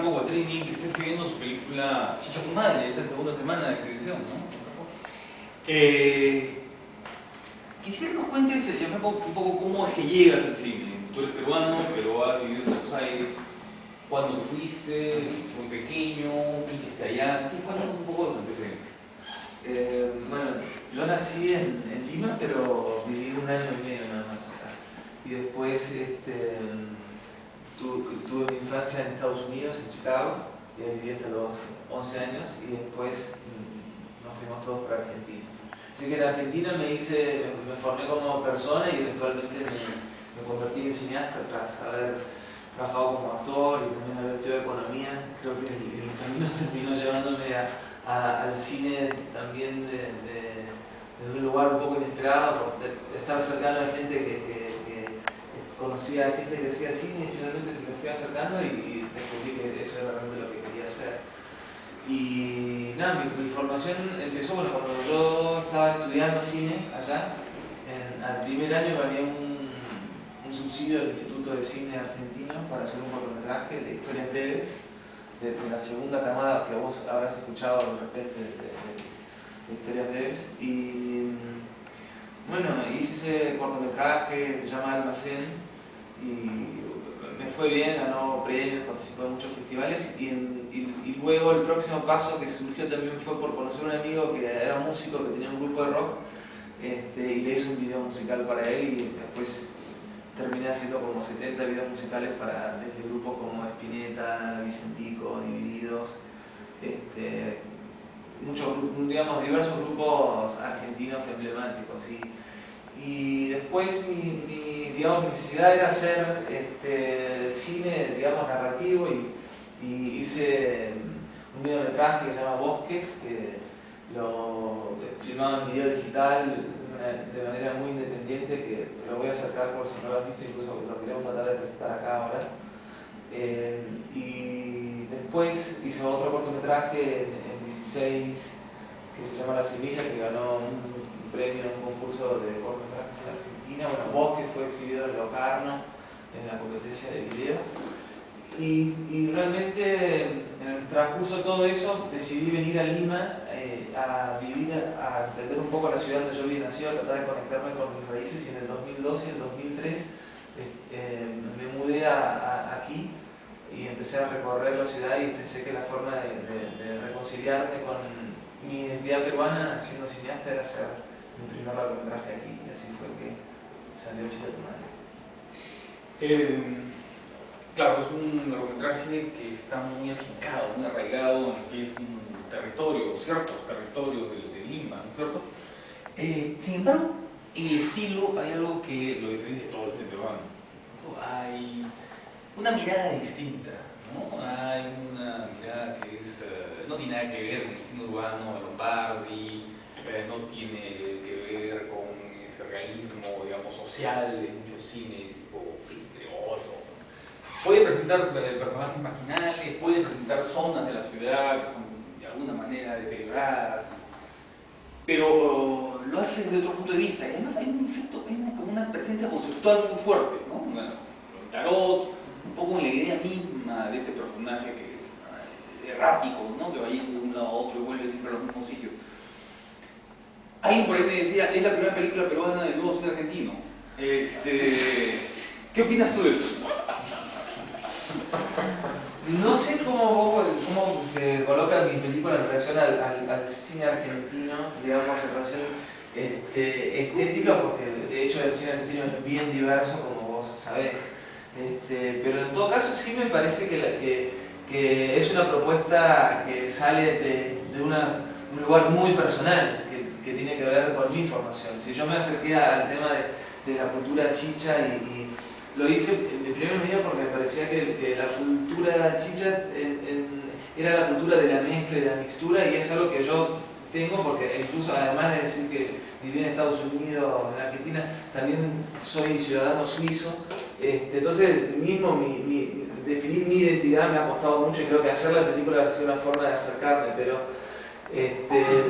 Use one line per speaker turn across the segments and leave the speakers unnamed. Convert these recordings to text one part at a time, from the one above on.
Guatrini, que está exhibiendo su película Chicha tu madre, esta segunda semana de exhibición, ¿no? Quisiera que nos cuentes un poco cómo es que llegas al cine. Tú eres peruano, pero has vivido en Buenos Aires. ¿Cuándo te fuiste? ¿Muy pequeño? ¿Qué hiciste allá? Cuéntanos un poco los antecedentes.
Bueno, yo nací en Lima, pero viví 1 año y medio nada más acá. Y después tuve mi infancia en Estados Unidos, en Chicago, y ahí viví hasta los 11 años, y después nos fuimos todos para Argentina. Así que en Argentina me formé como persona y eventualmente me convertí en cineasta tras haber trabajado como actor y también haber estudiado economía. Creo que el camino terminó llevándome al cine también desde un lugar un poco inesperado, por estar cercano a gente que conocía a gente que hacía cine y finalmente se me fui acercando y descubrí que eso era realmente lo que quería hacer. Y nada, mi formación empezó cuando yo estaba estudiando cine allá. Al primer año gané un subsidio del Instituto de Cine Argentino para hacer un cortometraje de historias breves, de la segunda camada que vos habrás escuchado de repente de historias breves. Y bueno, hice ese cortometraje, se llama Almacén, y me fue bien, ganó premios, participó en muchos festivales, y luego el próximo paso que surgió también fue por conocer a un amigo que era músico, que tenía un grupo de rock, y le hice un video musical para él, y después terminé haciendo como 70 videos musicales desde grupos como Spinetta, Vicentico, Divididos, digamos, diversos grupos argentinos emblemáticos. Y después mi necesidad era hacer cine, digamos, narrativo, y hice un videometraje que se llama Bosques, que lo filmaba en video digital de manera muy independiente, que te lo voy a acercar por si no lo has visto, incluso lo queremos tratar de presentar acá ahora. Y después hice otro cortometraje en 16 que se llama La Semilla, que ganó un premio en un concurso de cortometrajes en Argentina. Bueno, Bosque fue exhibido en Locarno, en la competencia de video. Y realmente en el transcurso de todo eso decidí venir a Lima a vivir, a entender un poco la ciudad donde yo había nacido, a tratar de conectarme con mis raíces, y en el 2002 y el 2003 me mudé aquí y empecé a recorrer la ciudad, y pensé que la forma de reconciliarme con mi identidad peruana siendo cineasta era hacer mi primer largometraje aquí, y así fue que salió Chicha tu madre.
Claro, es un largometraje que está muy afincado, muy arraigado en lo que es un territorio, ciertos territorios de Lima, ¿no es cierto? Sin embargo, en el estilo hay algo que lo diferencia de todo el cine peruano. Hay una mirada distinta, ¿no? Hay una mirada que no tiene nada que ver con el cine urbano de Lombardi, no tiene que ver con ese realismo, digamos, social de mucho cine tipo Creolio. Puede presentar personajes marginales, puede presentar zonas de la ciudad que son de alguna manera deterioradas, pero lo hace desde otro punto de vista, y además hay un efecto, como una presencia conceptual muy fuerte, ¿no? Un tarot, un poco en la idea misma de este personaje errático, ¿no? Que va yendo de un lado a otro y vuelve siempre a los mismos sitios. Alguien por ahí me decía, es la primera película peruana del nuevo cine argentino. ¿Qué opinas tú de eso?
No sé cómo se coloca mi película en relación al cine argentino, digamos, en relación estética, porque de hecho el cine argentino es bien diverso, como vos sabés. Pero en todo caso sí me parece que es una propuesta que sale de un lugar muy personal, que tiene que ver con mi formación. Si yo me acerqué al tema de la cultura chicha, y lo hice en primer medida porque me parecía que la cultura chicha era la cultura de la mezcla y de la mixtura, y es algo que yo tengo, porque incluso además de decir que viví en Estados Unidos, en Argentina, también soy ciudadano suizo. Entonces mismo definir mi identidad me ha costado mucho, y creo que hacer la película ha sido una forma de acercarme, pero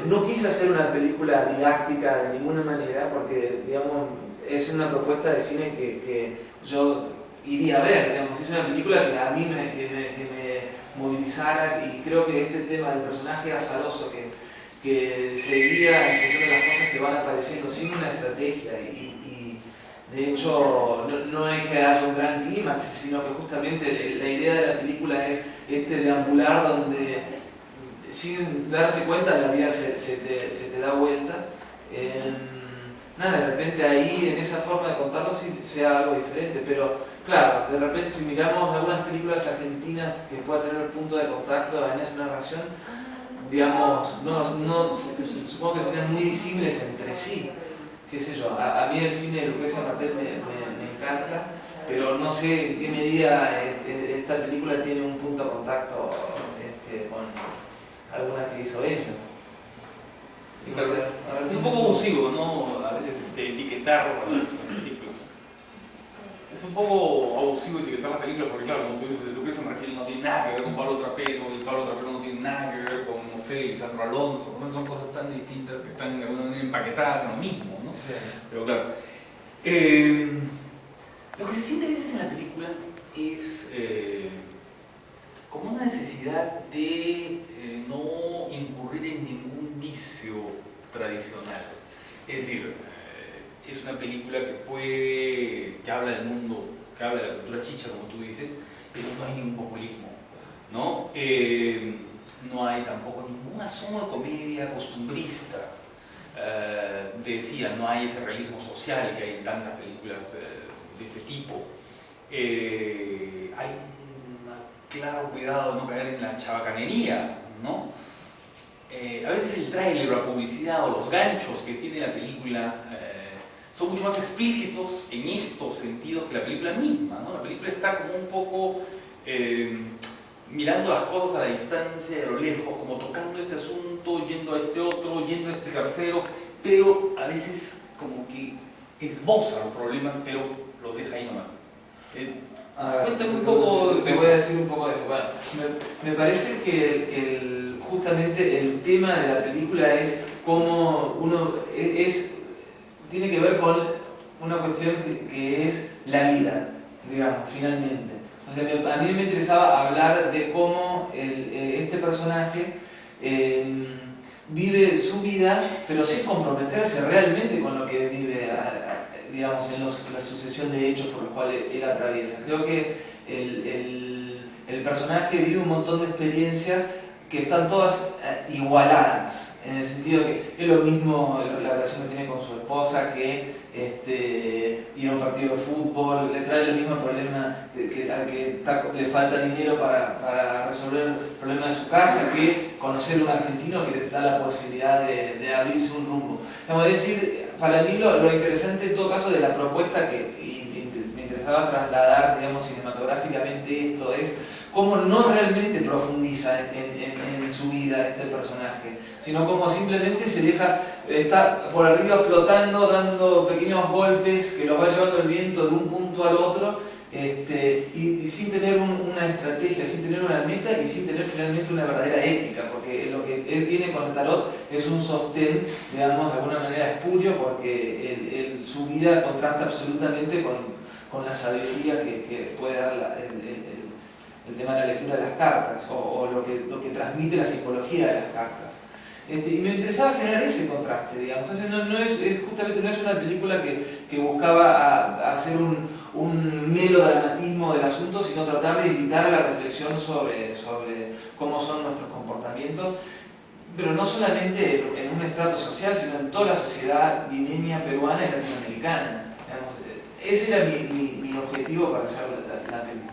no quise hacer una película didáctica de ninguna manera, porque digamos, es una propuesta de cine que yo iría a ver, digamos. Es una película que a mí me profundizara, y creo que este tema del personaje azaroso que se guía en función de las cosas que van apareciendo sin una estrategia, y de hecho no es que haya un gran clímax, sino que justamente la idea de la película es este deambular donde sin darse cuenta la vida se te da vuelta. Nada, de repente ahí en esa forma de contarlo sí sea algo diferente, pero claro, de repente si miramos algunas películas argentinas que pueda tener el punto de contacto en esa narración, digamos, supongo que serían muy disímiles entre sí, qué sé yo. A mí el cine de Lucrecia Martel me encanta, pero no sé en qué medida esta película tiene un punto de contacto con alguna que hizo ella.
Sí, pero es un poco abusivo, ¿no? A veces etiquetar las películas. Es un poco abusivo etiquetar las películas porque, claro, como tú dices, Lucrecia Martel no tiene nada que ver con Pablo Trapero, y Pablo Trapero no tiene nada que ver con, no sé, Lisandro Alonso, ¿no? Son cosas tan distintas que están de alguna manera empaquetadas en lo mismo, ¿no?
Sí.
Pero claro, lo que se siente a veces en la película es como una necesidad de no incurrir en ningún vicio tradicional. Es decir, es una película que habla del mundo, que habla de la cultura chicha, como tú dices, pero no hay ningún populismo, ¿no? No hay tampoco ningún asomo de comedia costumbrista. Decía, no hay ese realismo social que hay en tantas películas de este tipo. Hay claro cuidado de no caer en la chabacanería, ¿no? A veces el tráiler, la publicidad o los ganchos que tiene la película son mucho más explícitos en estos sentidos que la película misma, ¿no? La película está como un poco mirando las cosas a la distancia, a lo lejos, como tocando este asunto, yendo a este otro, yendo a este tercero, pero a veces como que esboza los problemas, pero los deja ahí nomás. Cuéntame un poco de
te
eso.
voy a decir un poco de eso. Bueno, me parece que justamente el tema de la película es cómo uno tiene que ver con una cuestión que es la vida, digamos, finalmente. O sea, a mí me interesaba hablar de cómo este personaje vive su vida, pero sin comprometerse realmente con lo que vive, digamos, en la sucesión de hechos por los cuales él atraviesa. Creo que el personaje vive un montón de experiencias que están todas igualadas, en el sentido que es lo mismo la relación que tiene con su esposa, que ir a un partido de fútbol, le trae el mismo problema que le falta dinero para resolver el problema de su casa, que conocer a un argentino que le da la posibilidad de abrirse un rumbo. Es decir, para mí lo interesante en todo caso de la propuesta me interesaba trasladar, digamos, cinematográficamente esto es cómo no realmente profundiza en su vida este personaje, sino como simplemente se deja estar por arriba flotando, dando pequeños golpes que los va llevando el viento de un punto al otro, y sin tener una estrategia, sin tener una meta y sin tener finalmente una verdadera ética, porque lo que él tiene con el tarot es un sostén, digamos, de alguna manera espurio, porque su vida contrasta absolutamente con la sabiduría que puede dar el tema de la lectura de las cartas, o lo que transmite la psicología de las cartas. Y me interesaba generar ese contraste, digamos. Entonces justamente no es una película que buscaba hacer un melodramatismo del asunto, sino tratar de invitar a la reflexión sobre cómo son nuestros comportamientos, pero no solamente en un estrato social, sino en toda la sociedad limeña, peruana y latinoamericana. Digamos, ese era mi objetivo para hacer la película.